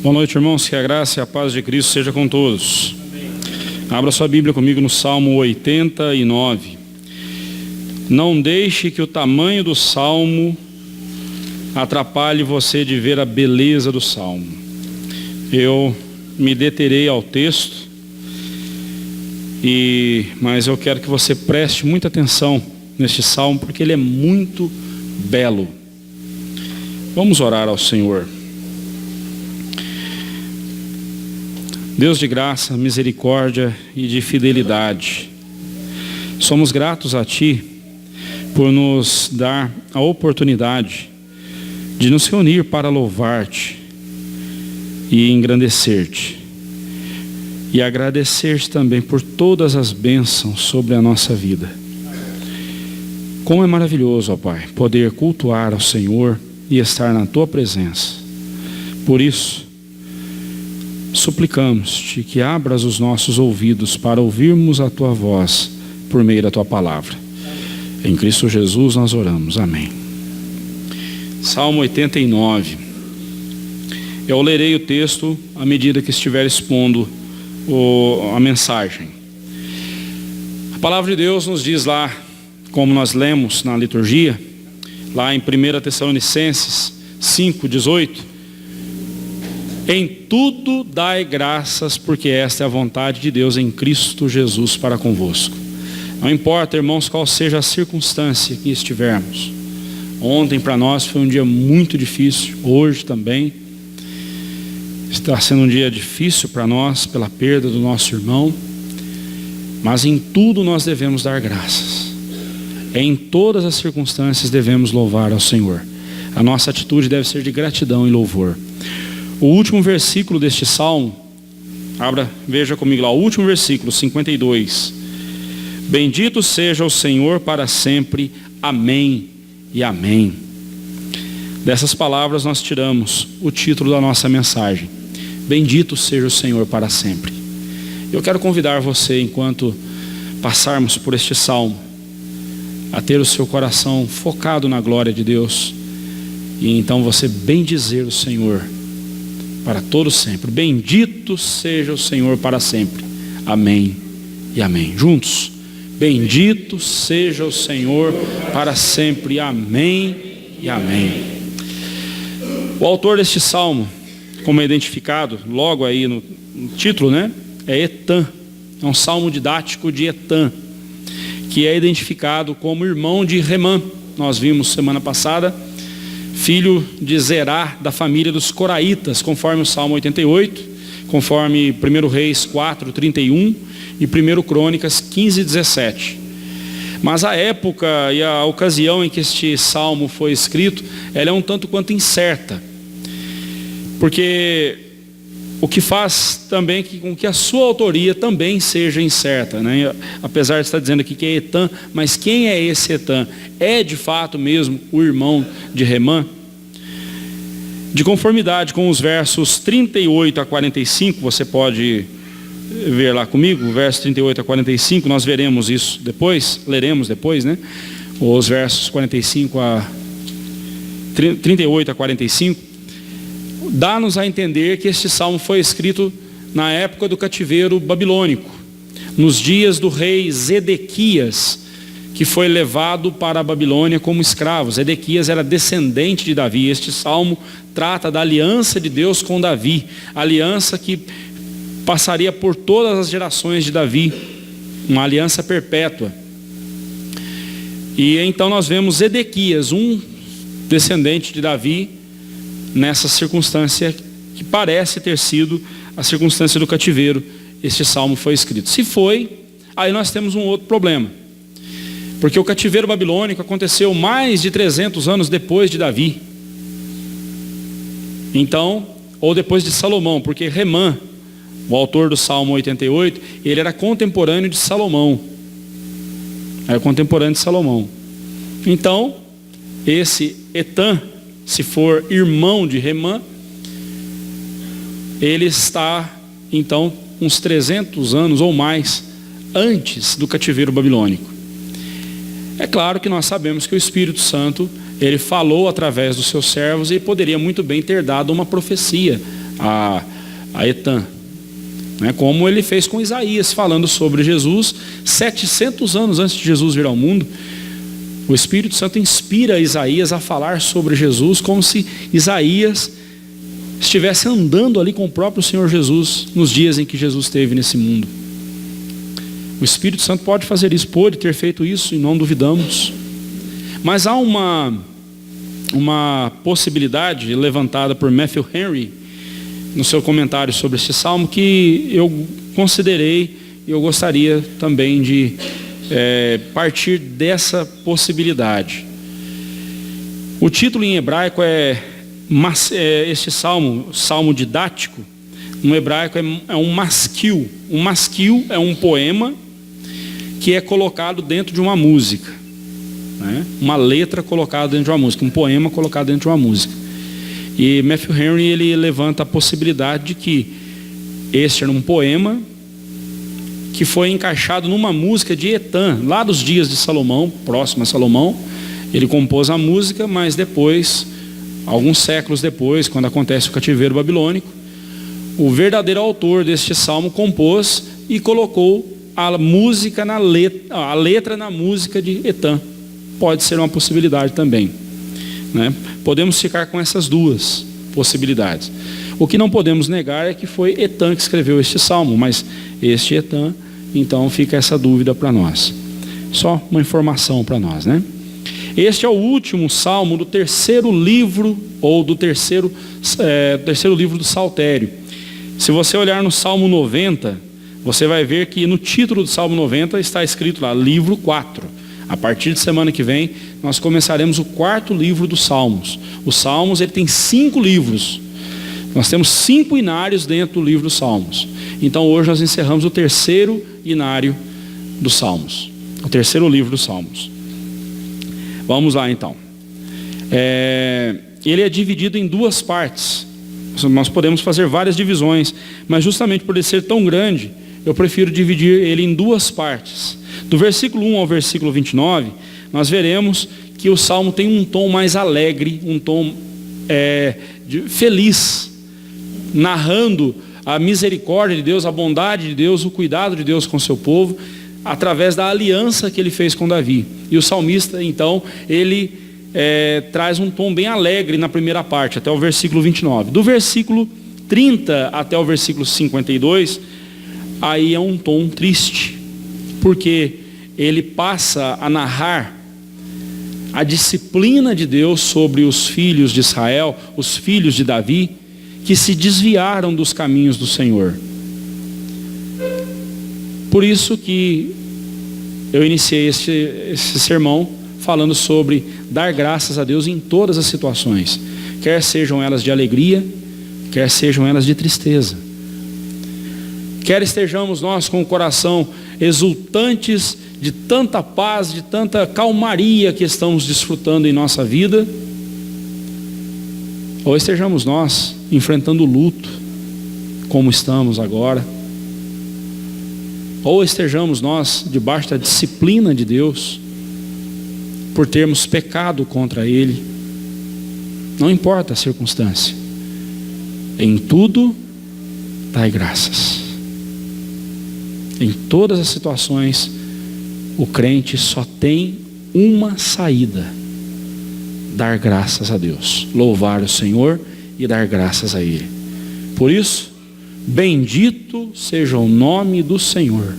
Boa noite, irmãos, que a graça e a paz de Cristo seja com todos. Abra sua Bíblia comigo no Salmo 89. Não deixe que o tamanho do Salmo atrapalhe você de ver a beleza do Salmo. Eu me deterei ao texto, mas eu quero que você preste muita atenção neste Salmo, porque ele é muito belo. Vamos orar ao Senhor. Deus de graça, misericórdia e de fidelidade, somos gratos a Ti por nos dar a oportunidade de nos reunir para louvar-Te e engrandecer-Te, e agradecer-Te também por todas as bênçãos sobre a nossa vida. Como é maravilhoso, ó Pai, poder cultuar ao Senhor e estar na Tua presença. Por isso, suplicamos-te que abras os nossos ouvidos para ouvirmos a Tua voz por meio da Tua palavra. Em Cristo Jesus nós oramos. Amém. Salmo 89. Eu lerei o texto à medida que estiver expondo a mensagem. A palavra de Deus nos diz lá, como nós lemos na liturgia, lá em 1 Tessalonicenses 5:18, em tudo dai graças, porque esta é a vontade de Deus em Cristo Jesus para convosco. Não importa, irmãos, qual seja a circunstância que estivermos. Ontem para nós foi um dia muito difícil, hoje também está sendo um dia difícil para nós pela perda do nosso irmão, mas em tudo nós devemos dar graças. Em todas as circunstâncias devemos louvar ao Senhor. A nossa atitude deve ser de gratidão e louvor. O último versículo deste salmo, veja comigo lá, o último versículo, 52. Bendito seja o Senhor para sempre, amém e amém. Dessas palavras nós tiramos o título da nossa mensagem. Bendito seja o Senhor para sempre. Eu quero convidar você, enquanto passarmos por este salmo, a ter o seu coração focado na glória de Deus, e então você bendizer o Senhor para todo sempre. Bendito seja o Senhor para sempre. Amém e amém. Juntos. Bendito seja o Senhor para sempre. Amém e amém. O autor deste salmo, como é identificado logo aí no título, é Etã. É um salmo didático de Etã, que é identificado como irmão de Remã. Nós vimos semana passada, filho de Zerá, da família dos Coraitas, conforme o Salmo 88, conforme 1 Reis 4:31 e 1 Crônicas 15:17. Mas a época e a ocasião em que este salmo foi escrito, ela é um tanto quanto incerta, porque o que faz também com que a sua autoria também seja incerta, Apesar de estar dizendo aqui que é Etã, mas quem é esse Etã? É de fato mesmo o irmão de Remã? De conformidade com os versos 38 a 45, você pode ver lá comigo, versos 38 a 45, nós veremos isso depois, leremos depois, os versos 38 a 45, dá-nos a entender que este salmo foi escrito na época do cativeiro babilônico, nos dias do rei Zedequias, que foi levado para a Babilônia como escravo. Zedequias era descendente de Davi. Este salmo trata da aliança de Deus com Davi, aliança que passaria por todas as gerações de Davi, uma aliança perpétua. E então nós vemos Zedequias, um descendente de Davi, nessa circunstância que parece ter sido a circunstância do cativeiro. Este salmo foi escrito. Se foi, aí nós temos um outro problema, porque o cativeiro babilônico aconteceu mais de 300 anos depois de Davi. Então, ou depois de Salomão, porque Remã, o autor do Salmo 88, ele era contemporâneo de Salomão. Então, esse Etã, se for irmão de Remã, ele está, então, uns 300 anos ou mais antes do cativeiro babilônico. É claro que nós sabemos que o Espírito Santo, ele falou através dos seus servos e poderia muito bem ter dado uma profecia a Etan, né? Como ele fez com Isaías, falando sobre Jesus 700 anos antes de Jesus vir ao mundo. O Espírito Santo inspira Isaías a falar sobre Jesus, como se Isaías estivesse andando ali com o próprio Senhor Jesus nos dias em que Jesus esteve nesse mundo. O Espírito Santo pode fazer isso, pode ter feito isso, e não duvidamos. Mas há uma possibilidade levantada por Matthew Henry no seu comentário sobre este salmo, que eu considerei e eu gostaria também de partir dessa possibilidade. O título em hebraico este salmo didático, no hebraico é um maskil. Um maskil é um poema que é colocado dentro de uma música, né? Uma letra colocada dentro de uma música, um poema colocado dentro de uma música. E Matthew Henry, ele levanta a possibilidade de que este era um poema que foi encaixado numa música de Etan, lá dos dias de Salomão, próximo a Salomão. Ele compôs a música, mas depois, alguns séculos depois, quando acontece o cativeiro babilônico, o verdadeiro autor deste salmo compôs e colocou a música a letra na música de Etan. Pode ser uma possibilidade também, né? Podemos ficar com essas duas possibilidades. O que não podemos negar é que foi Etan que escreveu este salmo, mas este Etan, então fica essa dúvida para nós. Só uma informação para nós, né? Este é o último salmo do terceiro livro, ou do terceiro livro do Saltério. Se você olhar no Salmo 90, você vai ver que no título do Salmo 90 está escrito lá, livro 4. A partir de semana que vem, nós começaremos o quarto livro dos Salmos. Os Salmos, ele tem 5 livros. Nós temos 5 inários dentro do livro dos Salmos. Então hoje nós encerramos o terceiro inário dos Salmos. O terceiro livro dos Salmos. Vamos lá então. Ele é dividido em 2 partes. Nós podemos fazer várias divisões, mas justamente por ele ser tão grande, eu prefiro dividir ele em 2 partes. Do versículo 1 ao versículo 29, nós veremos que o Salmo tem um tom mais alegre, um tom feliz, narrando a misericórdia de Deus, a bondade de Deus, o cuidado de Deus com o seu povo, através da aliança que ele fez com Davi. E o salmista, então, ele traz um tom bem alegre na primeira parte, até o versículo 29. Do versículo 30 até o versículo 52, aí é um tom triste, porque ele passa a narrar a disciplina de Deus sobre os filhos de Israel, os filhos de Davi, que se desviaram dos caminhos do Senhor. Por isso que eu iniciei esse sermão falando sobre dar graças a Deus em todas as situações, quer sejam elas de alegria, quer sejam elas de tristeza. Quer estejamos nós com o coração exultantes de tanta paz, de tanta calmaria que estamos desfrutando em nossa vida, ou estejamos nós enfrentando luto, como estamos agora, ou estejamos nós debaixo da disciplina de Deus, por termos pecado contra Ele. Não importa a circunstância, em tudo dai graças. Em todas as situações, o crente só tem uma saída: dar graças a Deus, louvar o Senhor e dar graças a Ele. Por isso, bendito seja o nome do Senhor,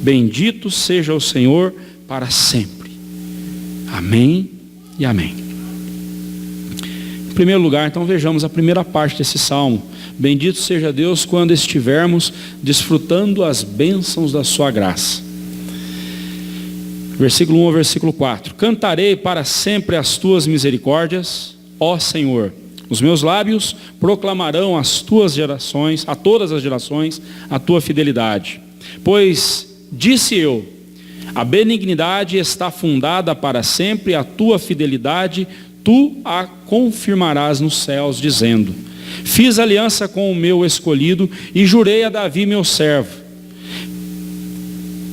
bendito seja o Senhor para sempre. Amém e amém. Em primeiro lugar, então, vejamos a primeira parte desse salmo. Bendito seja Deus quando estivermos desfrutando as bênçãos da sua graça. Versículo 1 ao versículo 4. Cantarei para sempre as tuas misericórdias, ó Senhor. Os meus lábios proclamarão às tuas gerações, a todas as gerações, a tua fidelidade. Pois disse eu, a benignidade está fundada para sempre, a tua fidelidade tu a confirmarás nos céus, dizendo: fiz aliança com o meu escolhido e jurei a Davi meu servo.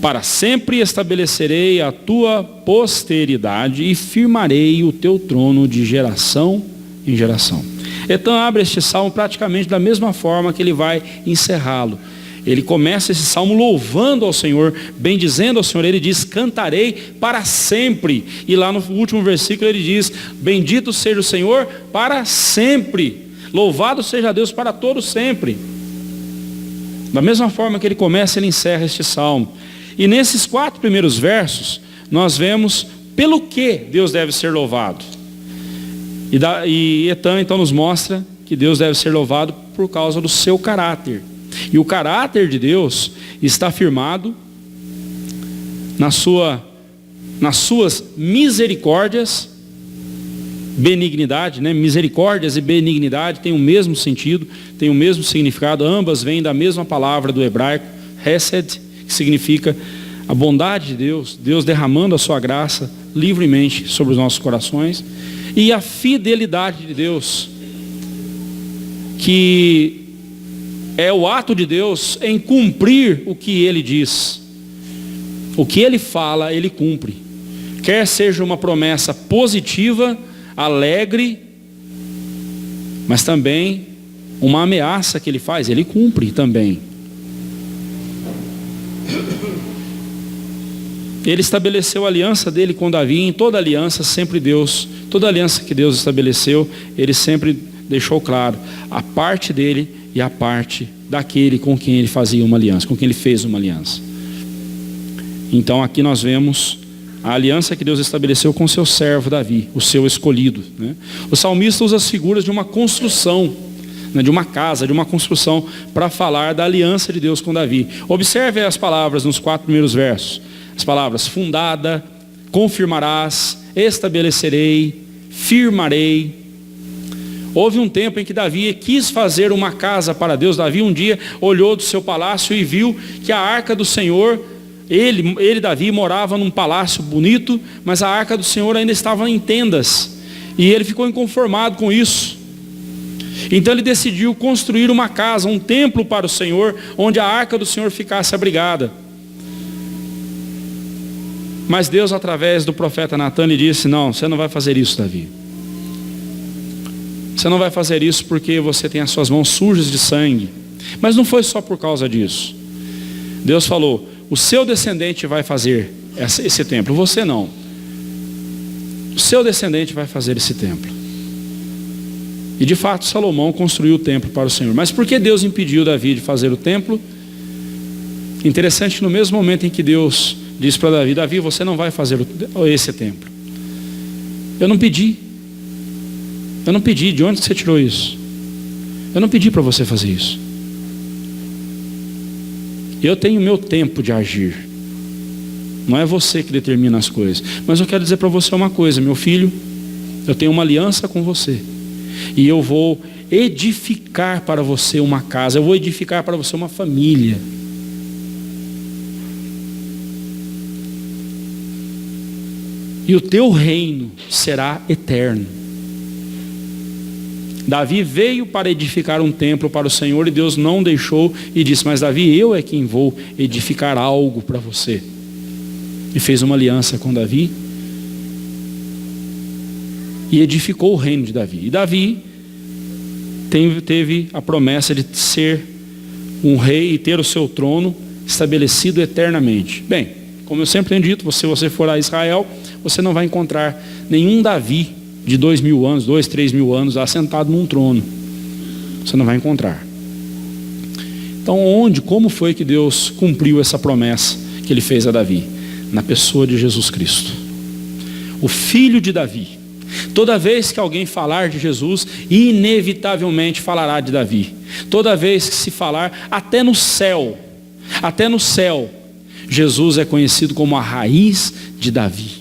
Para sempre estabelecerei a tua posteridade e firmarei o teu trono de geração em geração. Etan abre este salmo praticamente da mesma forma que ele vai encerrá-lo. Ele começa esse salmo louvando ao Senhor, bendizendo ao Senhor. Ele diz: cantarei para sempre. E lá no último versículo ele diz: bendito seja o Senhor para sempre. Louvado seja Deus para todo sempre. Da mesma forma que ele começa, ele encerra este salmo. E nesses 4 primeiros versos, nós vemos pelo que Deus deve ser louvado. E Etan então nos mostra que Deus deve ser louvado por causa do seu caráter. E o caráter de Deus está firmado nas suas misericórdias, benignidade, né? Misericórdias e benignidade têm o mesmo sentido, têm o mesmo significado. Ambas vêm da mesma palavra do hebraico, hesed, que significa a bondade de Deus, Deus derramando a sua graça livremente sobre os nossos corações. E a fidelidade de Deus, que é o ato de Deus em cumprir o que Ele diz. O que Ele fala, Ele cumpre. Quer seja uma promessa positiva, alegre, mas também uma ameaça que Ele faz, Ele cumpre também. Ele estabeleceu a aliança dele com Davi. Em toda aliança, sempre toda aliança que Deus estabeleceu, Ele sempre deixou claro a parte dele e a parte daquele com quem ele fazia uma aliança, com quem ele fez uma aliança. Então aqui nós vemos a aliança que Deus estabeleceu com seu servo Davi, o seu escolhido, né? O salmista usa as figuras de uma construção, né, de uma casa, de uma construção, para falar da aliança de Deus com Davi. Observe as palavras nos 4 primeiros versos. As palavras: fundada, confirmarás, estabelecerei, firmarei. Houve um tempo em que Davi quis fazer uma casa para Deus. Davi um dia olhou do seu palácio e viu que a arca do Senhor, Davi, morava num palácio bonito, mas a arca do Senhor ainda estava em tendas. E ele ficou inconformado com isso. Então ele decidiu construir uma casa, um templo para o Senhor, onde a arca do Senhor ficasse abrigada. Mas Deus, através do profeta Natan, lhe disse: não, você não vai fazer isso, Davi. Você não vai fazer isso porque você tem as suas mãos sujas de sangue. Mas não foi só por causa disso. Deus falou: o seu descendente vai fazer esse templo, você não. O seu descendente vai fazer esse templo. E de fato Salomão construiu o templo para o Senhor. Mas por que Deus impediu Davi de fazer o templo? Interessante, no mesmo momento em que Deus disse para Davi: Davi, você não vai fazer esse templo. Eu não pedi. De onde você tirou isso? Eu não pedi para você fazer isso. Eu tenho meu tempo de agir. Não é você que determina as coisas. Mas eu quero dizer para você uma coisa, meu filho: eu tenho uma aliança com você. E eu vou edificar para você uma casa. Eu vou edificar para você uma família. E o teu reino será eterno. Davi veio para edificar um templo para o Senhor e Deus não deixou e disse: mas Davi, eu é quem vou edificar algo para você. E fez uma aliança com Davi e edificou o reino de Davi. E Davi teve a promessa de ser um rei e ter o seu trono estabelecido eternamente. Bem, como eu sempre tenho dito, se você for a Israel, você não vai encontrar nenhum Davi de 2.000 anos, 3 mil anos, assentado num trono. Você não vai encontrar. Então como foi que Deus cumpriu essa promessa que Ele fez a Davi? Na pessoa de Jesus Cristo, o filho de Davi. Toda vez que alguém falar de Jesus, inevitavelmente falará de Davi. Toda vez que se falar, até no céu, Jesus é conhecido como a raiz de Davi.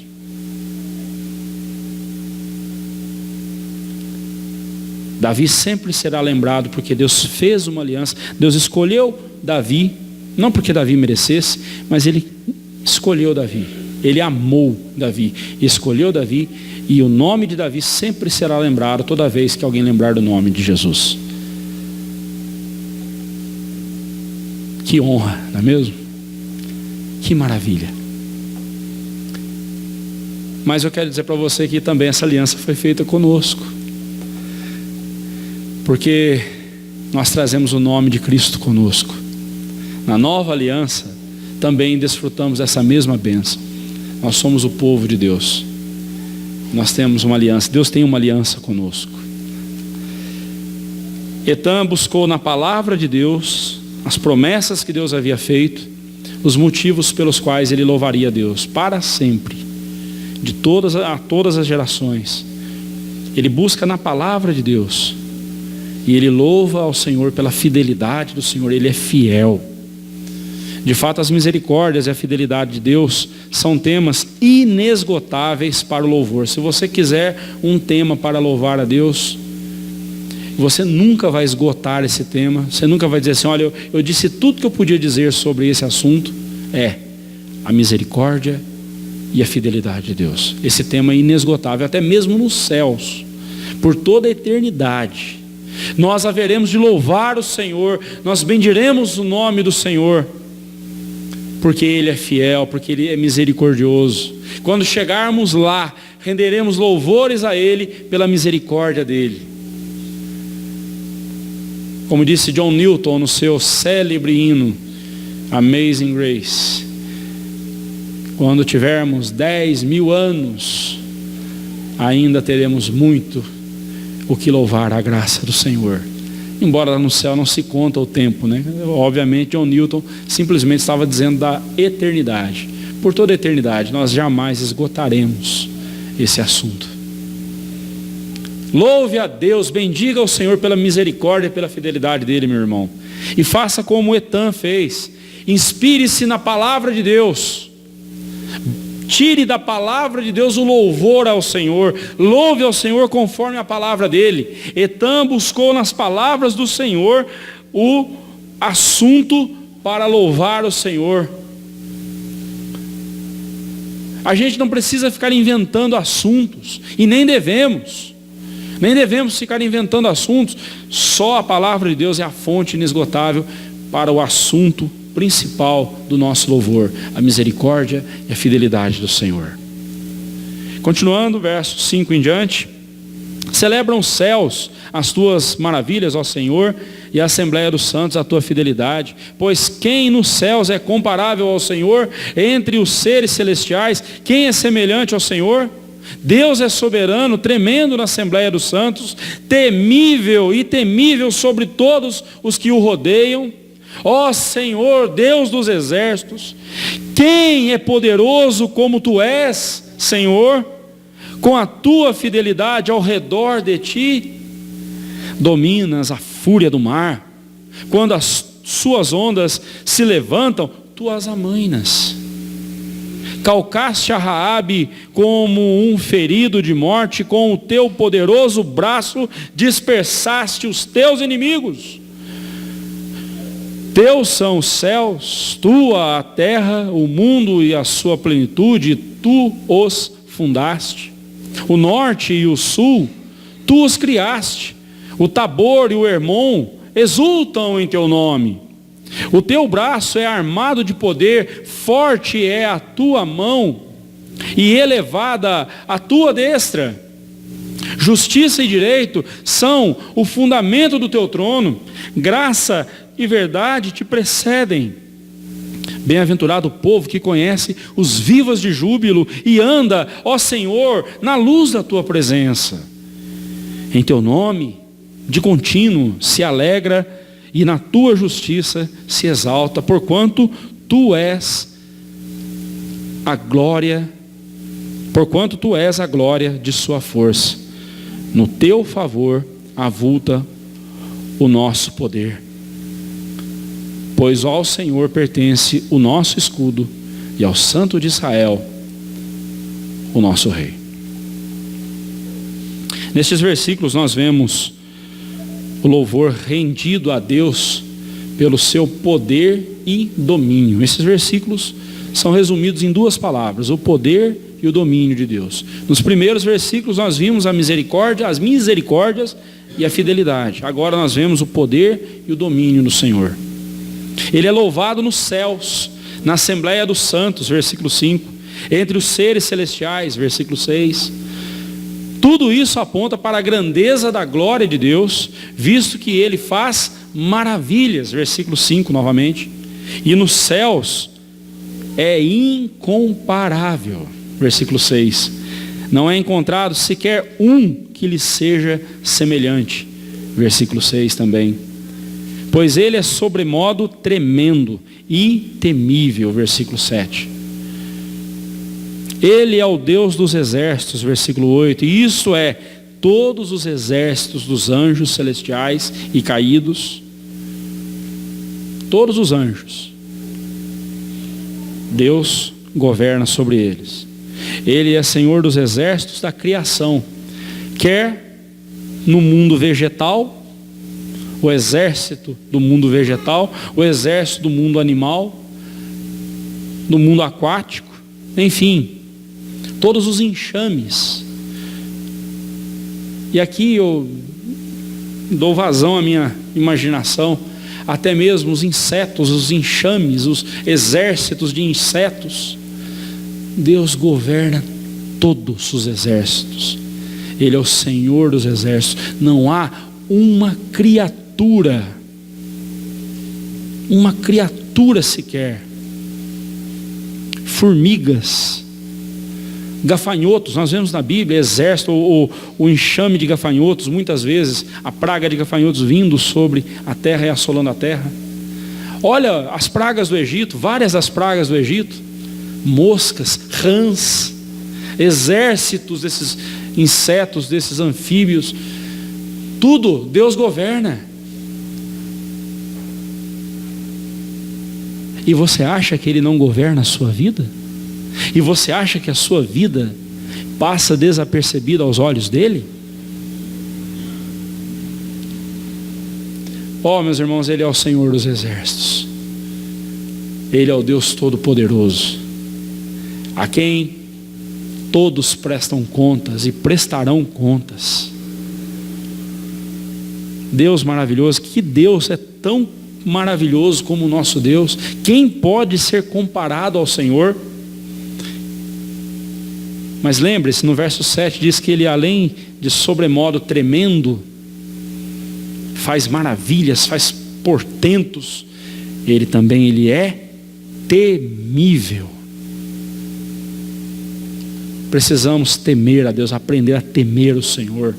Davi sempre será lembrado porque Deus fez uma aliança. Deus escolheu Davi, não porque Davi merecesse, mas Ele escolheu Davi. Ele amou Davi, escolheu Davi, e o nome de Davi sempre será lembrado toda vez que alguém lembrar do nome de Jesus. Que honra, não é mesmo? Que maravilha. Mas eu quero dizer para você que também essa aliança foi feita conosco. porque nós trazemos o nome de Cristo conosco. Na nova aliança, também desfrutamos dessa mesma bênção. Nós somos o povo de Deus. Nós temos uma aliança. Deus tem uma aliança conosco. Etã buscou na palavra de Deus as promessas que Deus havia feito, os motivos pelos quais ele louvaria a Deus para sempre, a todas as gerações. Ele busca na palavra de Deus e ele louva ao Senhor pela fidelidade do Senhor. Ele é fiel. De fato, as misericórdias e a fidelidade de Deus são temas inesgotáveis para o louvor. Se você quiser um tema para louvar a Deus, você nunca vai esgotar esse tema. Você nunca vai dizer assim: olha, eu disse tudo que eu podia dizer sobre esse assunto. A misericórdia e a fidelidade de Deus. Esse tema é inesgotável, até mesmo nos céus, por toda a eternidade. Nós haveremos de louvar o Senhor, nós bendiremos o nome do Senhor, porque Ele é fiel, porque Ele é misericordioso. Quando chegarmos lá, renderemos louvores a Ele pela misericórdia dEle. Como disse John Newton no seu célebre hino Amazing Grace: quando tivermos 10.000 anos, ainda teremos muito o que louvar a graça do Senhor. Embora lá no céu não se conta o tempo, né? Obviamente John Newton simplesmente estava dizendo da eternidade. Por toda a eternidade nós jamais esgotaremos esse assunto. Louve a Deus, bendiga o Senhor pela misericórdia e pela fidelidade dele, meu irmão. E faça como Etã fez. Inspire-se na palavra de Deus. Tire da palavra de Deus o louvor ao Senhor. Louve ao Senhor conforme a palavra dele. Etã buscou nas palavras do Senhor o assunto para louvar o Senhor. A gente não precisa ficar inventando assuntos, e nem devemos. Nem devemos ficar inventando assuntos. Só a palavra de Deus é a fonte inesgotável para o assunto principal do nosso louvor: a misericórdia e a fidelidade do Senhor. Continuando, verso 5 em diante: celebram os céus as tuas maravilhas, ó Senhor, e a Assembleia dos Santos a tua fidelidade. Pois quem nos céus é comparável ao Senhor? Entre os seres celestiais, quem é semelhante ao Senhor? Deus é soberano, tremendo na Assembleia dos Santos, temível e temível sobre todos os que o rodeiam. Ó Senhor, Deus dos exércitos, quem é poderoso como tu és, Senhor? Com a tua fidelidade ao redor de ti, dominas a fúria do mar. Quando as suas ondas se levantam, tu as amainas. Calcaste a Raabe como um ferido de morte, com o teu poderoso braço dispersaste os teus inimigos. Teus são os céus, tua a terra, o mundo e a sua plenitude, tu os fundaste. O norte e o sul, tu os criaste. O Tabor e o Hermon exultam em teu nome. O teu braço é armado de poder, forte é a tua mão e elevada a tua destra. Justiça e direito são o fundamento do teu trono. Graça e verdade te precedem. Bem-aventurado o povo que conhece os vivas de júbilo e anda, ó Senhor, na luz da tua presença. Em teu nome, de contínuo, se alegra e na tua justiça se exalta, porquanto tu és a glória, de sua força. No teu favor avulta o nosso poder. Pois ao Senhor pertence o nosso escudo e ao Santo de Israel, o nosso Rei. Nestes versículos nós vemos o louvor rendido a Deus pelo seu poder e domínio. Esses versículos são resumidos em duas palavras: o poder e o domínio de Deus. Nos primeiros versículos nós vimos a misericórdia, as misericórdias e a fidelidade. Agora nós vemos o poder e o domínio do Senhor. Ele é louvado nos céus, na Assembleia dos Santos, versículo 5, entre os seres celestiais, versículo 6. Tudo isso aponta para a grandeza da glória de Deus, visto que Ele faz maravilhas, versículo 5 novamente, e nos céus é incomparável, versículo 6, não é encontrado sequer um que lhe seja semelhante, versículo 6 também, pois Ele é sobremodo tremendo e temível, versículo 7. Ele é o Deus dos exércitos, versículo 8, e isso é, todos os exércitos dos anjos celestiais e caídos, todos os anjos, Deus governa sobre eles. Ele é Senhor dos exércitos da criação, quer no mundo vegetal, o exército do mundo vegetal, o exército do mundo animal, do mundo aquático, enfim, todos os enxames. E aqui eu dou vazão à minha imaginação, até mesmo os insetos, os enxames, os exércitos de insetos. Deus governa todos os exércitos. Ele é o Senhor dos exércitos. Não há uma criatura sequer, formigas, gafanhotos, nós vemos na Bíblia, exército, o enxame de gafanhotos, muitas vezes, a praga de gafanhotos vindo sobre a terra e assolando a terra. Olha as pragas do Egito, várias das pragas do Egito, moscas, rãs, exércitos desses insetos, desses anfíbios, tudo Deus governa. E você acha que Ele não governa a sua vida? E você acha que a sua vida passa desapercebida aos olhos dele? Meus irmãos, Ele é o Senhor dos exércitos. Ele é o Deus Todo-Poderoso, a quem todos prestam contas e prestarão contas. Deus maravilhoso. Que Deus é tão maravilhoso como o nosso Deus? Quem pode ser comparado ao Senhor? Mas lembre-se, no verso 7 diz que Ele, além de sobremodo tremendo, faz maravilhas, faz portentos. Ele é temível. Precisamos temer a Deus, aprender a temer o Senhor.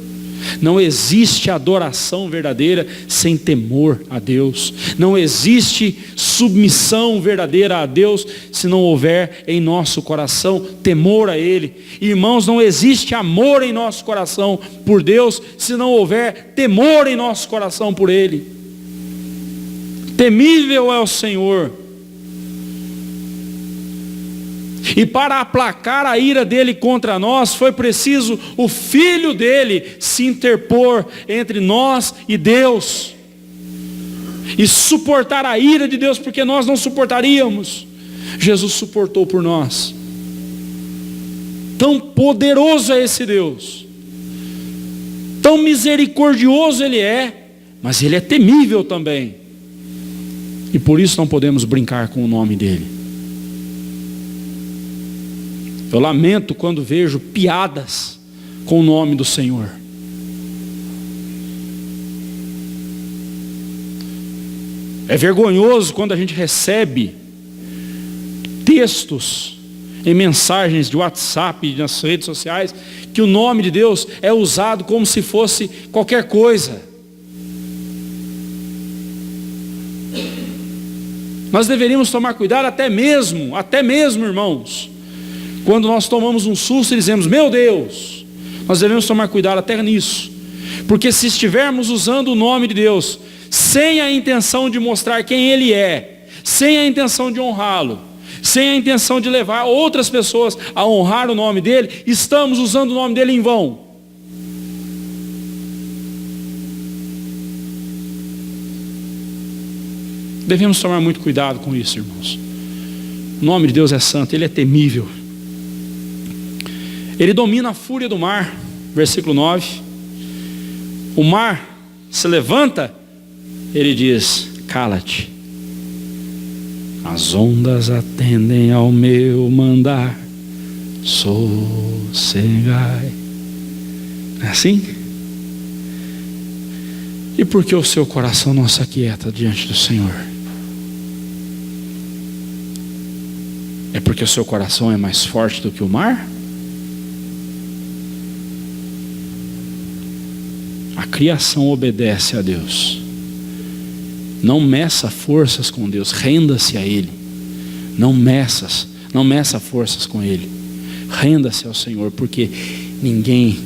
Não existe adoração verdadeira sem temor a Deus. Não existe submissão verdadeira a Deus se não houver em nosso coração temor a Ele. Irmãos, não existe amor em nosso coração por Deus se não houver temor em nosso coração por Ele. Temível é o Senhor. E para aplacar a ira dele contra nós, foi preciso o Filho dele se interpor entre nós e Deus, e suportar a ira de Deus, porque nós não suportaríamos. Jesus suportou por nós. Tão poderoso é esse Deus, tão misericordioso Ele é, mas Ele é temível também, e por isso não podemos brincar com o nome dele. Eu lamento quando vejo piadas com o nome do Senhor. É vergonhoso quando a gente recebe textos em mensagens de WhatsApp, nas redes sociais, que o nome de Deus é usado como se fosse qualquer coisa. Nós deveríamos tomar cuidado até mesmo, irmãos, quando nós tomamos um susto e dizemos, meu Deus, nós devemos tomar cuidado até nisso, porque se estivermos usando o nome de Deus, sem a intenção de mostrar quem Ele é, sem a intenção de honrá-lo, sem a intenção de levar outras pessoas a honrar o nome dEle, estamos usando o nome dEle em vão. Devemos tomar muito cuidado com isso, irmãos. O nome de Deus é santo, Ele é temível. Ele domina a fúria do mar, versículo 9. O mar se levanta, Ele diz, cala-te. As ondas atendem ao meu mandar, sossegai. Não é assim? E por que o seu coração não se aquieta diante do Senhor? É porque o seu coração é mais forte do que o mar? A criação obedece a Deus. Não meça forças com Deus, renda-se a Ele. Não meça forças com Ele. Renda-se ao Senhor, porque ninguém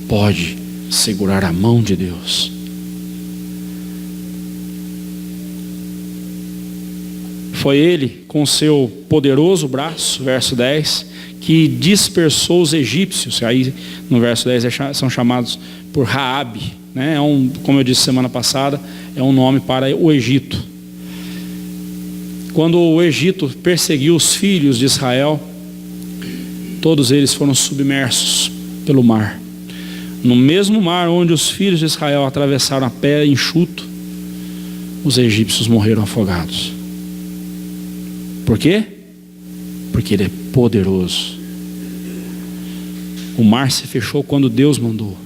pode segurar a mão de Deus. Foi Ele, com seu poderoso braço, verso 10, que dispersou os egípcios. Aí no verso 10 são chamados por Raabe, né? Como eu disse semana passada, é um nome para o Egito. Quando o Egito perseguiu os filhos de Israel, todos eles foram submersos pelo mar. No mesmo mar onde os filhos de Israel atravessaram a pé enxuto, os egípcios morreram afogados. Por quê? Porque Ele é poderoso. O mar se fechou quando Deus mandou.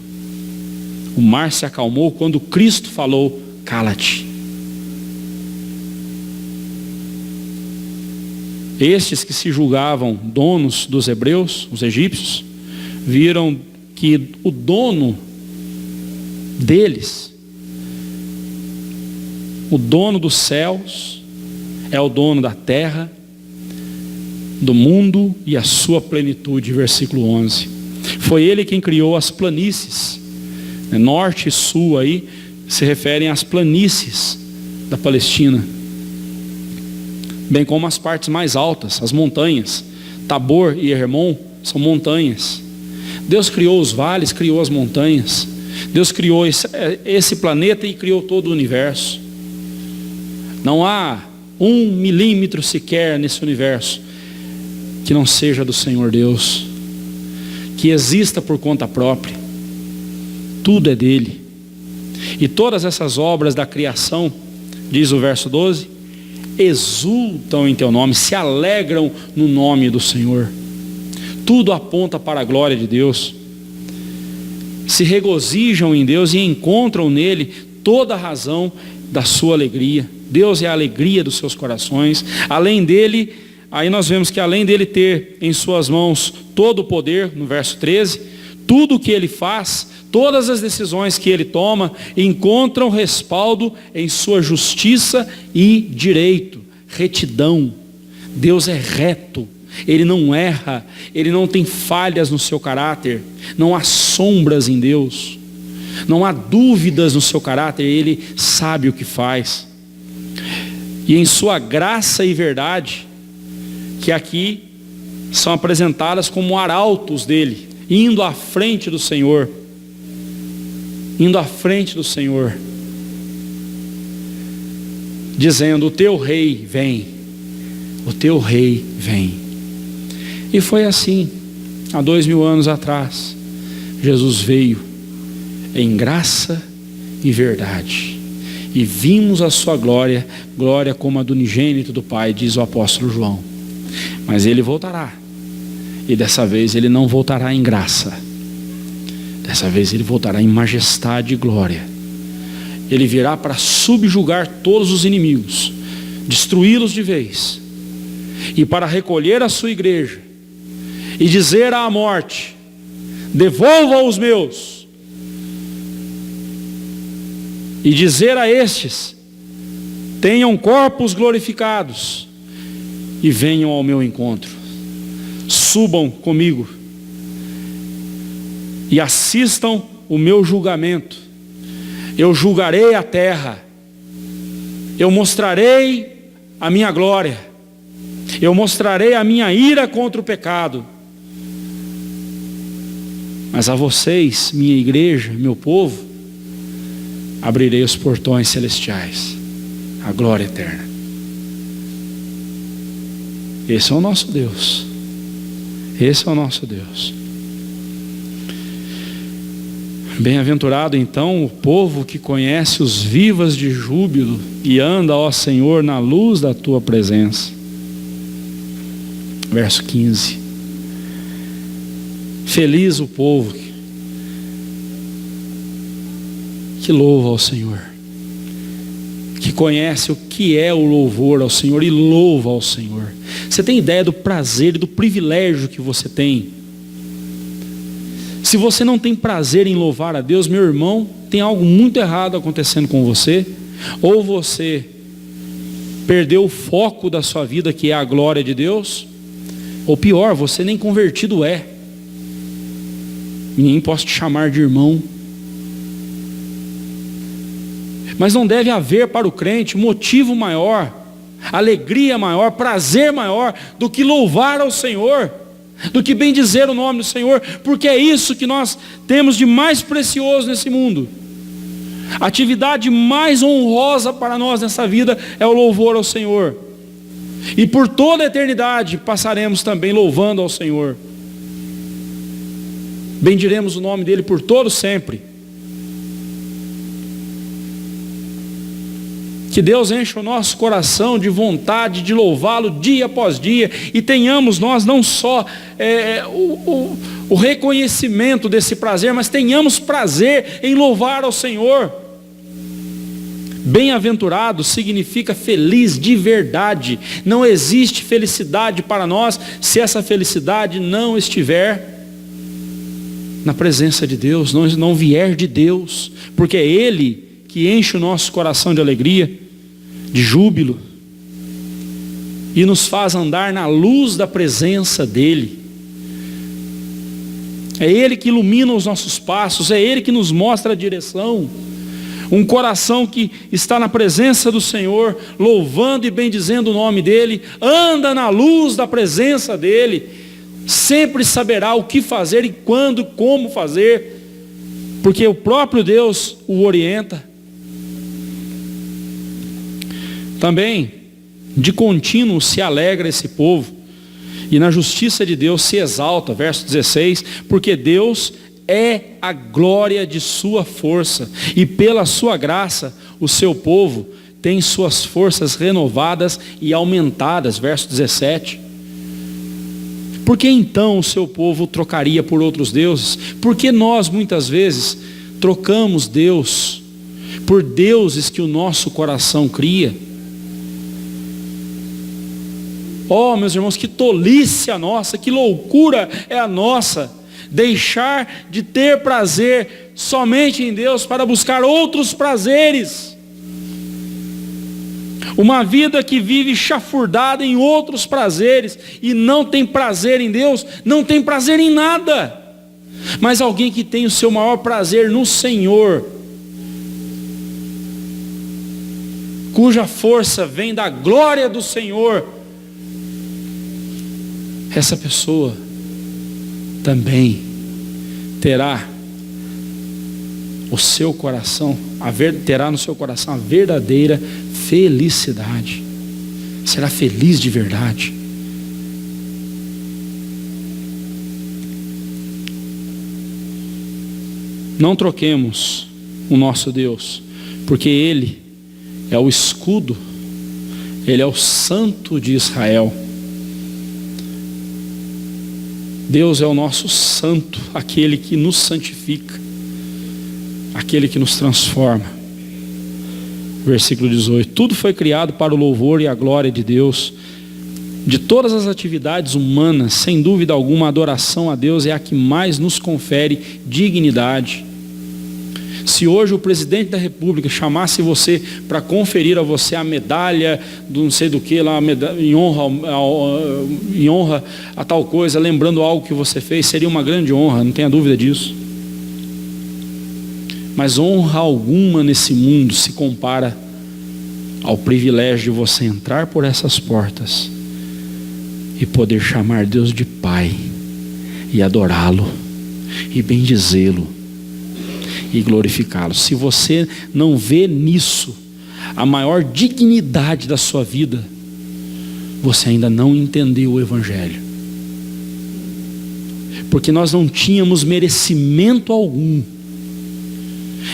O mar se acalmou quando Cristo falou: cala-te. Estes que se julgavam donos dos hebreus, os egípcios, viram que o dono deles, o dono dos céus, é o dono da terra, do mundo e a sua plenitude. Versículo 11. Foi Ele quem criou as planícies. Norte e sul aí se referem às planícies da Palestina, bem como as partes mais altas, as montanhas. Tabor e Hermon são montanhas. Deus criou os vales, criou as montanhas. Deus criou esse planeta e criou todo o universo. Não há 1 milímetro sequer nesse universo que não seja do Senhor Deus, que exista por conta própria. Tudo é dele. E todas essas obras da criação, diz o verso 12, exultam em teu nome, se alegram no nome do Senhor. Tudo aponta para a glória de Deus. Se regozijam em Deus e encontram nele toda a razão da sua alegria. Deus é a alegria dos seus corações. Além dele, aí nós vemos que além dele ter em suas mãos todo o poder, no verso 13, tudo o que ele faz, todas as decisões que ele toma, encontram respaldo em sua justiça e direito, retidão. Deus é reto, Ele não erra, Ele não tem falhas no seu caráter, não há sombras em Deus, não há dúvidas no seu caráter, Ele sabe o que faz. E em sua graça e verdade, que aqui são apresentadas como arautos dele, indo à frente do Senhor, dizendo: o teu rei vem, o teu rei vem. E foi assim, há 2000 anos atrás, Jesus veio em graça e verdade, e vimos a sua glória, glória como a do unigênito do Pai, diz o apóstolo João. Mas ele voltará, e dessa vez ele não voltará em graça, dessa vez ele voltará em majestade e glória. Ele virá para subjugar todos os inimigos, destruí-los de vez, e para recolher a sua igreja e dizer à morte: devolva os meus, e dizer a estes: tenham corpos glorificados e venham ao meu encontro, subam comigo e assistam o meu julgamento. Eu julgarei a terra, eu mostrarei a minha glória, eu mostrarei a minha ira contra o pecado. Mas a vocês, minha igreja, meu povo, abrirei os portões celestiais, a glória eterna. Esse é o nosso Deus. Esse é o nosso Deus. Bem-aventurado então o povo que conhece os vivas de júbilo e anda, ó Senhor, na luz da tua presença. Verso 15. Feliz o povo que louva ao Senhor, que conhece o que é o louvor ao Senhor e louva ao Senhor. Você tem ideia do prazer e do privilégio que você tem? Se você não tem prazer em louvar a Deus, meu irmão, tem algo muito errado acontecendo com você. Ou você perdeu o foco da sua vida, que é a glória de Deus, ou pior, você nem convertido é. Nem posso te chamar de irmão. Mas não deve haver para o crente motivo maior, alegria maior, prazer maior do que louvar ao Senhor, do que bendizer o nome do Senhor, porque é isso que nós temos de mais precioso nesse mundo. A atividade mais honrosa para nós nessa vida é o louvor ao Senhor. E por toda a eternidade passaremos também louvando ao Senhor. Bendiremos o nome dele por todo sempre. Que Deus enche o nosso coração de vontade de louvá-lo dia após dia, e tenhamos nós não só o reconhecimento desse prazer, mas tenhamos prazer em louvar ao Senhor. Bem-aventurado significa feliz de verdade. Não existe felicidade para nós se essa felicidade não estiver na presença de Deus, não vier de Deus, porque é Ele que enche o nosso coração de alegria, de júbilo, e nos faz andar na luz da presença dEle. É Ele que ilumina os nossos passos, é Ele que nos mostra a direção. Um coração que está na presença do Senhor, louvando e bendizendo o nome dEle, anda na luz da presença dEle, sempre saberá o que fazer e quando, como fazer, porque o próprio Deus o orienta. Também, de contínuo se alegra esse povo, e na justiça de Deus se exalta, verso 16, porque Deus é a glória de sua força, e pela sua graça o seu povo tem suas forças renovadas e aumentadas, verso 17. Por que então o seu povo trocaria por outros deuses? Porque nós muitas vezes trocamos Deus por deuses que o nosso coração cria. Oh, meus irmãos, que tolice a nossa, que loucura é a nossa, deixar de ter prazer somente em Deus para buscar outros prazeres. Uma vida que vive chafurdada em outros prazeres e não tem prazer em Deus, não tem prazer em nada. Mas alguém que tem o seu maior prazer no Senhor, cuja força vem da glória do Senhor, essa pessoa também terá o seu coração, terá no seu coração a verdadeira felicidade. Será feliz de verdade. Não troquemos o nosso Deus, porque Ele é o escudo, Ele é o Santo de Israel. Deus é o nosso santo, aquele que nos santifica, aquele que nos transforma. Versículo 18: tudo foi criado para o louvor e a glória de Deus. De todas as atividades humanas, sem dúvida alguma, a adoração a Deus é a que mais nos confere dignidade. Se hoje o presidente da República chamasse você para conferir a você a medalha do não sei do que lá, em honra a tal coisa, lembrando algo que você fez, seria uma grande honra, não tenha dúvida disso. Mas honra alguma nesse mundo se compara ao privilégio de você entrar por essas portas e poder chamar Deus de Pai e adorá-lo e bendizê-lo e glorificá-lo. Se você não vê nisso a maior dignidade da sua vida, você ainda não entendeu o Evangelho. Porque nós não tínhamos merecimento algum,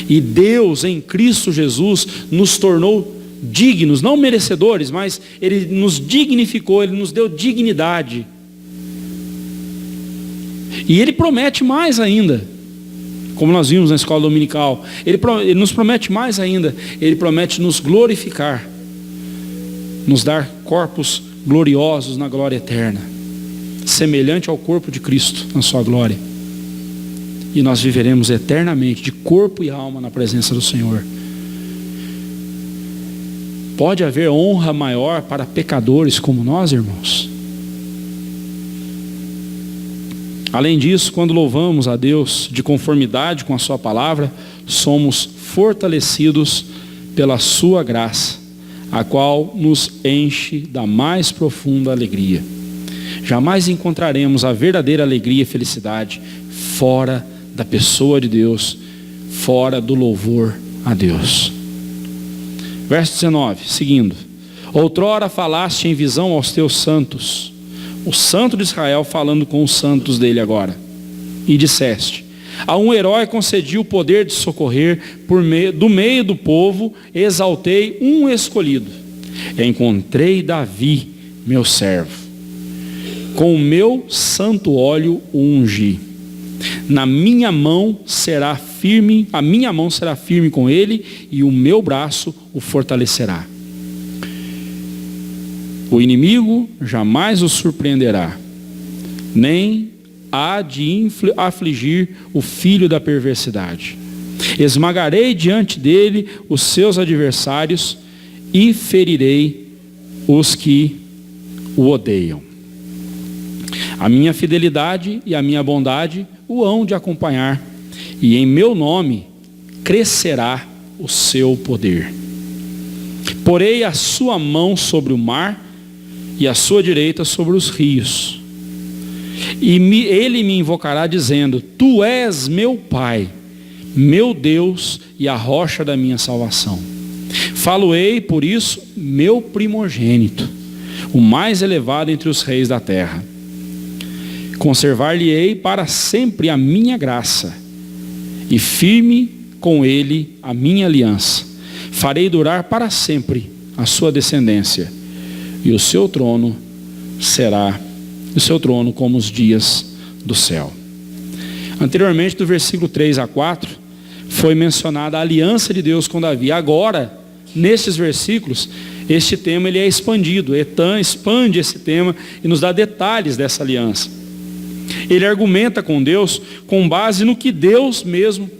e Deus em Cristo Jesus nos tornou dignos, não merecedores, mas Ele nos dignificou, Ele nos deu dignidade. E Ele promete mais ainda. como nós vimos na escola dominical. Ele nos promete mais ainda, ele promete nos glorificar, nos dar corpos gloriosos na glória eterna, semelhante ao corpo de Cristo na sua glória. E nós viveremos eternamente, de corpo e alma, na presença do Senhor. Pode haver honra maior para pecadores como nós, irmãos? Além disso, quando louvamos a Deus de conformidade com a sua palavra, somos fortalecidos pela sua graça, a qual nos enche da mais profunda alegria. Jamais encontraremos a verdadeira alegria e felicidade fora da pessoa de Deus, fora do louvor a Deus. Verso 19, seguindo. Outrora falaste em visão aos teus santos, o santo de Israel falando com os santos dele agora, e disseste: a um herói concedi o poder de socorrer, do meio do povo exaltei um escolhido. Encontrei Davi, meu servo, com o meu santo óleo o ungi. A minha mão será firme com ele, e o meu braço o fortalecerá. O inimigo jamais o surpreenderá, nem há de afligir o filho da perversidade. Esmagarei diante dele os seus adversários e ferirei os que o odeiam. A minha fidelidade e a minha bondade o hão de acompanhar, e em meu nome crescerá o seu poder. Porei a sua mão sobre o mar e a sua direita sobre os rios. E ele me invocará dizendo: tu és meu Pai, meu Deus e a rocha da minha salvação. Falo-ei por isso meu primogênito, o mais elevado entre os reis da terra. Conservar-lhe-ei para sempre a minha graça, e firme com ele a minha aliança. Farei durar para sempre a sua descendência, e o seu trono será como os dias do céu. Anteriormente, do versículo 3 a 4, foi mencionada a aliança de Deus com Davi. Agora, nesses versículos, este tema ele é expandido. Etan expande esse tema e nos dá detalhes dessa aliança. Ele argumenta com Deus com base no que Deus mesmo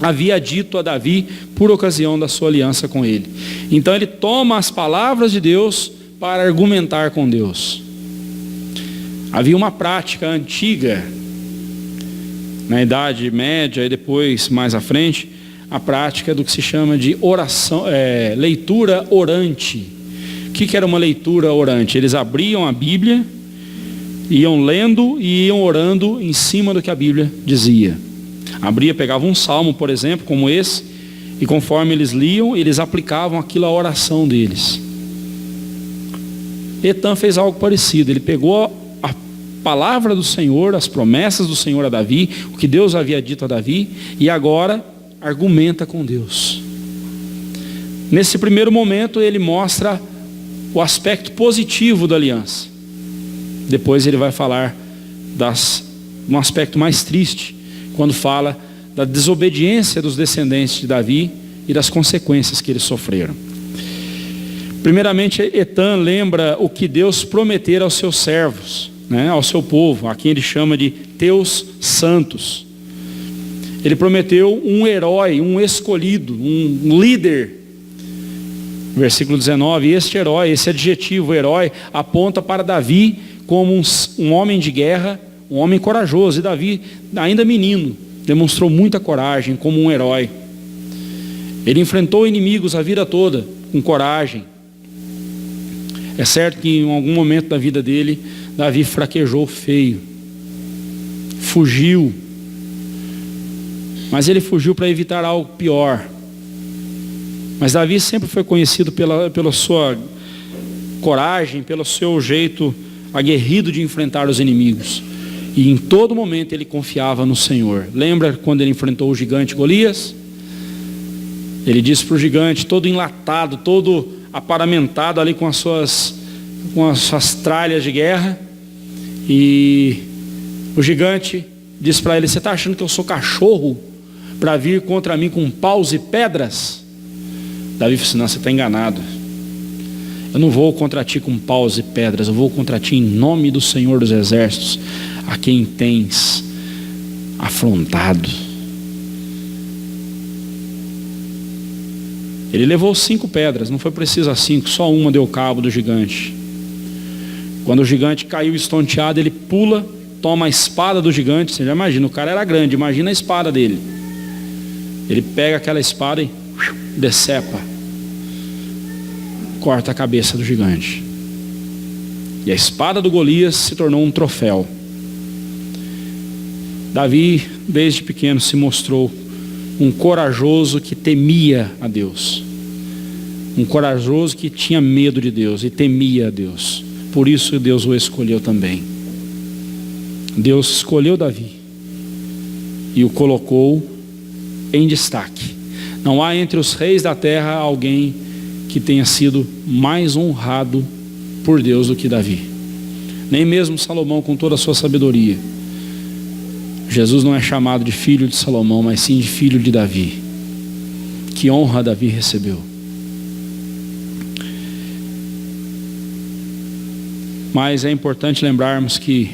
havia dito a Davi por ocasião da sua aliança com ele. Então ele toma as palavras de Deus para argumentar com Deus. Havia uma prática antiga, na Idade Média e depois mais à frente, a prática do que se chama de oração, leitura orante. O que era uma leitura orante? Eles abriam a Bíblia, iam lendo e iam orando em cima do que a Bíblia dizia. Abria, pegava um salmo, por exemplo, como esse, e conforme eles liam, eles aplicavam aquilo à oração deles. Etan fez algo parecido. Ele pegou a palavra do Senhor, as promessas do Senhor a Davi, o que Deus havia dito a Davi, e agora argumenta com Deus. Nesse primeiro momento ele mostra o aspecto positivo da aliança. Depois ele vai falar um aspecto mais triste, quando fala da desobediência dos descendentes de Davi e das consequências que eles sofreram. Primeiramente, Etan lembra o que Deus prometera aos seus servos, ao seu povo, a quem ele chama de teus santos. Ele prometeu um herói, um escolhido, um líder. Versículo 19, este herói, esse adjetivo herói, aponta para Davi como um homem de guerra, um homem corajoso. E Davi, ainda menino, demonstrou muita coragem como um herói. Ele enfrentou inimigos a vida toda com coragem. É certo que em algum momento da vida dele, Davi fraquejou feio, fugiu, mas ele fugiu para evitar algo pior. Mas Davi sempre foi conhecido pela sua coragem, pelo seu jeito aguerrido de enfrentar os inimigos. E em todo momento ele confiava no Senhor. Lembra quando ele enfrentou o gigante Golias? Ele disse para o gigante, todo enlatado, todo aparamentado ali com as suas tralhas de guerra, e o gigante disse para ele: você está achando que eu sou cachorro para vir contra mim com paus e pedras? Davi falou assim: não, você está enganado. Eu não vou contra ti com paus e pedras, eu vou contra ti em nome do Senhor dos Exércitos, a quem tens afrontado. Ele levou 5 pedras, não foi preciso as 5, só uma deu cabo do gigante. Quando o gigante caiu estonteado, ele pula, toma a espada do gigante. Você já imagina, o cara era grande, imagina a espada dele. Ele pega aquela espada e decepa, corta a cabeça do gigante. E a espada do Golias se tornou um troféu. Davi, desde pequeno, se mostrou um corajoso que temia a Deus, um corajoso que tinha medo de Deus e temia a Deus. Por isso Deus o escolheu também. Deus escolheu Davi e o colocou em destaque. Não há entre os reis da terra alguém que tenha sido mais honrado por Deus do que Davi. Nem mesmo Salomão, com toda a sua sabedoria. Jesus não é chamado de filho de Salomão, mas sim de filho de Davi. Que honra Davi recebeu. Mas é importante lembrarmos que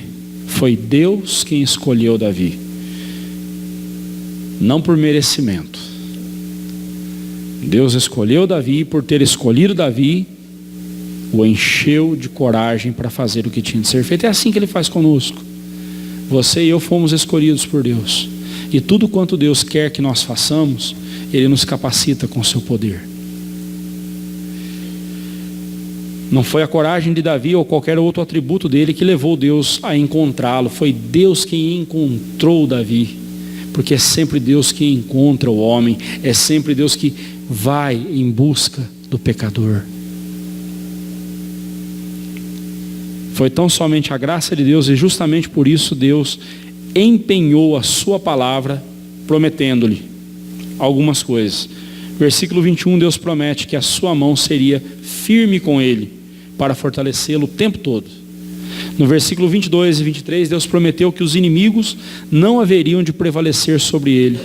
foi Deus quem escolheu Davi, não por merecimento. Deus escolheu Davi, e por ter escolhido Davi, o encheu de coragem para fazer o que tinha de ser feito. É assim que Ele faz conosco. Você e eu fomos escolhidos por Deus, e tudo quanto Deus quer que nós façamos, Ele nos capacita com o seu poder. Não foi a coragem de Davi ou qualquer outro atributo dele que levou Deus a encontrá-lo. Foi Deus quem encontrou Davi. Porque é sempre Deus que encontra o homem. É sempre Deus que vai em busca do pecador. Foi tão somente a graça de Deus, e justamente por isso Deus empenhou a sua palavra, prometendo-lhe algumas coisas. Versículo 21, Deus promete que a sua mão seria firme com ele, para fortalecê-lo o tempo todo. No versículo 22 e 23, Deus prometeu que os inimigos não haveriam de prevalecer sobre ele.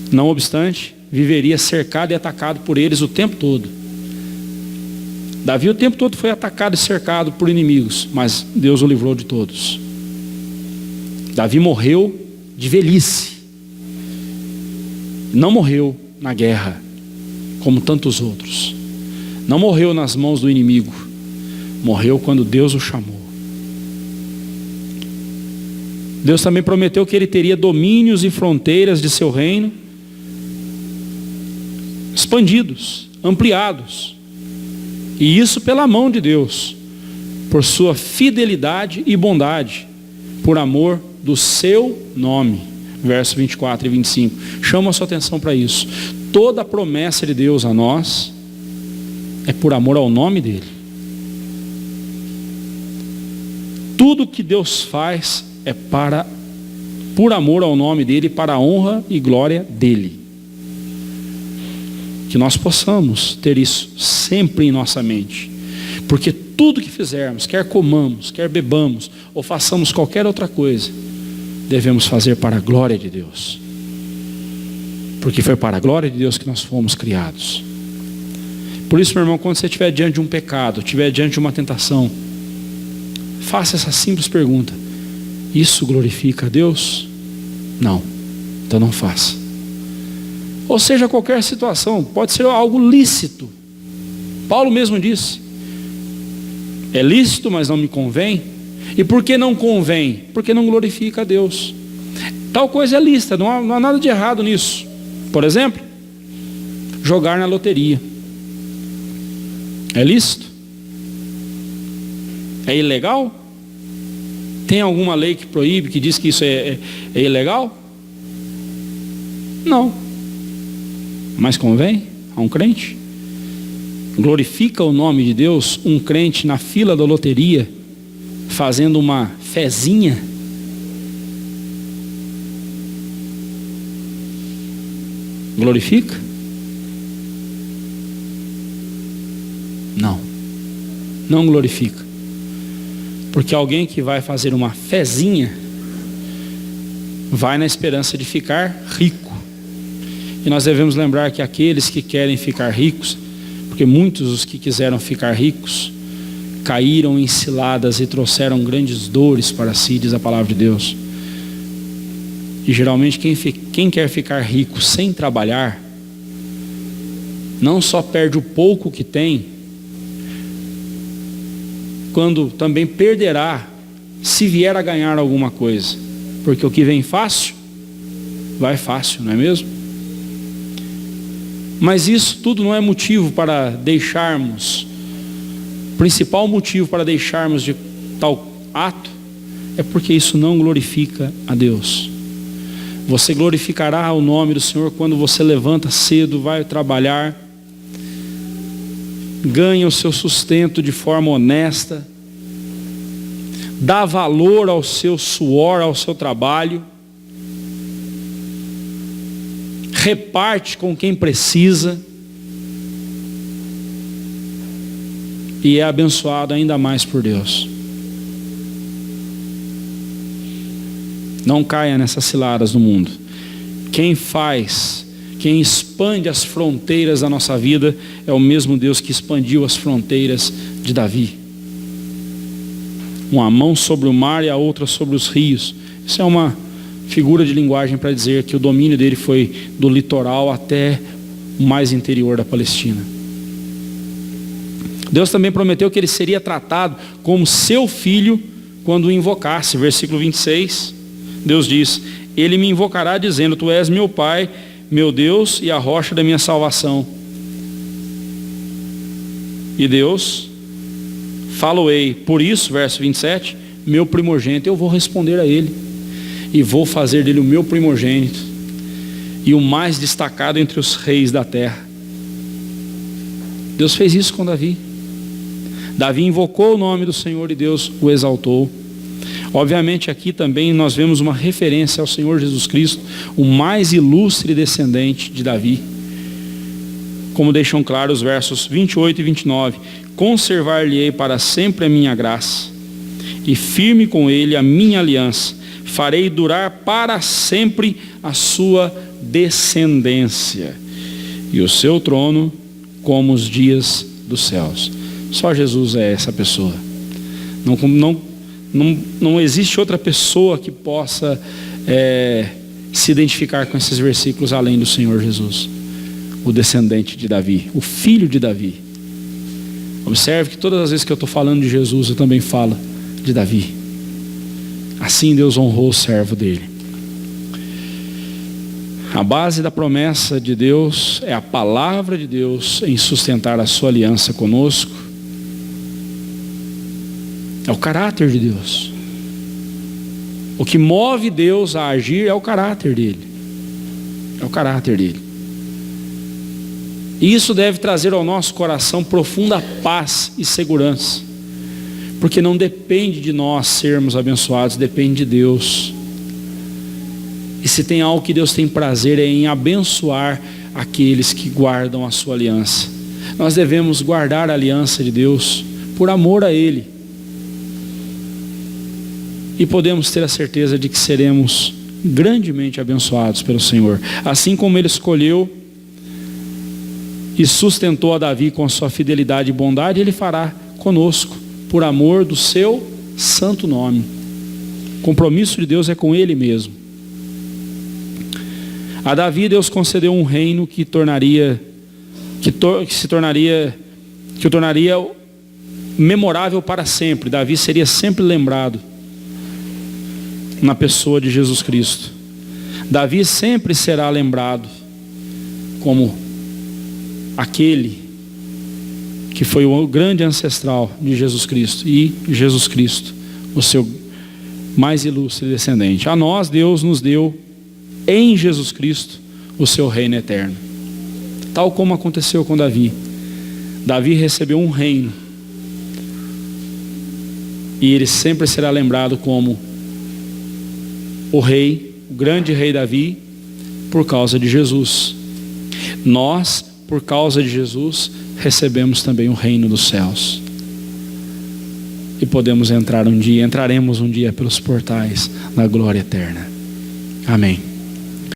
Não obstante, viveria cercado e atacado por eles o tempo todo. Davi o tempo todo foi atacado e cercado por inimigos, mas Deus o livrou de todos. Davi morreu de velhice. Não morreu na guerra, como tantos outros. Não morreu nas mãos do inimigo. Morreu quando Deus o chamou. Deus também prometeu que ele teria domínios e fronteiras de seu reino expandidos, ampliados. E isso pela mão de Deus, por sua fidelidade e bondade, por amor do seu nome. Versos 24 e 25. Chama a sua atenção para isso. Toda a promessa de Deus a nós é por amor ao nome dele. Tudo que Deus faz é por amor ao nome dele, para a honra e glória dele. Que nós possamos ter isso sempre em nossa mente. Porque tudo que fizermos, quer comamos, quer bebamos, ou façamos qualquer outra coisa, devemos fazer para a glória de Deus. Porque foi para a glória de Deus que nós fomos criados. Por isso, meu irmão, quando você estiver diante de um pecado, estiver diante de uma tentação, faça essa simples pergunta: isso glorifica a Deus? Não. Então não faça. Ou seja, qualquer situação, pode ser algo lícito. Paulo mesmo disse: é lícito, mas não me convém. E por que não convém? Porque não glorifica a Deus. Tal coisa é lícita, não há nada de errado nisso. Por exemplo, jogar na loteria. É lícito? É ilegal? Tem alguma lei que proíbe, que diz que isso é ilegal? Não. Mas convém a um crente? Glorifica o nome de Deus um crente na fila da loteria, fazendo uma fezinha? Glorifica? Não glorifica. Porque alguém que vai fazer uma fezinha vai na esperança de ficar rico. E nós devemos lembrar que aqueles que querem ficar ricos, porque muitos os que quiseram ficar ricos, caíram em ciladas e trouxeram grandes dores para si, diz a palavra de Deus. E geralmente quem quer ficar rico sem trabalhar, não só perde o pouco que tem, quando também perderá, se vier a ganhar alguma coisa. Porque o que vem fácil, vai fácil, não é mesmo? Mas isso tudo não é motivo para deixarmos, o principal motivo para deixarmos de tal ato, é porque isso não glorifica a Deus. Você glorificará o nome do Senhor quando você levanta cedo, vai trabalhar, ganha o seu sustento de forma honesta, dá valor ao seu suor, ao seu trabalho, reparte com quem precisa e é abençoado ainda mais por Deus. Não caia nessas ciladas do mundo. Quem expande as fronteiras da nossa vida é o mesmo Deus que expandiu as fronteiras de Davi. Uma mão sobre o mar e a outra sobre os rios. Isso é uma figura de linguagem para dizer que o domínio dele foi do litoral até o mais interior da Palestina. Deus também prometeu que ele seria tratado como seu filho quando o invocasse. Versículo 26, Deus diz: ele me invocará dizendo: tu és meu Pai, meu Deus e a rocha da minha salvação. E Deus: falo-ei, por isso, verso 27, meu primogênito. Eu vou responder a ele e vou fazer dele o meu primogênito e o mais destacado entre os reis da terra. Deus fez isso com Davi. Davi invocou o nome do Senhor e Deus o exaltou. Obviamente aqui também nós vemos uma referência ao Senhor Jesus Cristo, o mais ilustre descendente de Davi. Como deixam claro os versos 28 e 29. Conservar-lhe-ei para sempre a minha graça, e firme com ele a minha aliança. Farei durar para sempre a sua descendência, e o seu trono como os dias dos céus. Só Jesus é essa pessoa. Não existe outra pessoa que possa se identificar com esses versículos além do Senhor Jesus, o descendente de Davi, o filho de Davi. Observe que todas as vezes que eu estou falando de Jesus, eu também falo de Davi. Assim Deus honrou o servo dele. A base da promessa de Deus é a palavra de Deus em sustentar a sua aliança conosco. É o caráter de Deus. O que move Deus a agir é o caráter dele. É o caráter dele. E isso deve trazer ao nosso coração profunda paz e segurança. Porque não depende de nós sermos abençoados, depende de Deus. E se tem algo que Deus tem prazer é em abençoar aqueles que guardam a sua aliança. Nós devemos guardar a aliança de Deus por amor a Ele. E podemos ter a certeza de que seremos grandemente abençoados pelo Senhor. Assim como Ele escolheu e sustentou a Davi com a sua fidelidade e bondade, Ele fará conosco, por amor do seu santo nome. O compromisso de Deus é com Ele mesmo. A Davi Deus concedeu um reino que o tornaria memorável para sempre. Davi seria sempre lembrado na pessoa de Jesus Cristo. Davi sempre será lembrado como aquele que foi o grande ancestral de Jesus Cristo, e Jesus Cristo, o seu mais ilustre descendente. A nós Deus nos deu em Jesus Cristo o seu reino eterno, tal como aconteceu com Davi. Davi recebeu um reino e ele sempre será lembrado como o rei, o grande rei Davi, por causa de Jesus. Nós, por causa de Jesus, recebemos também o reino dos céus. E podemos entraremos um dia pelos portais da glória eterna. Amém.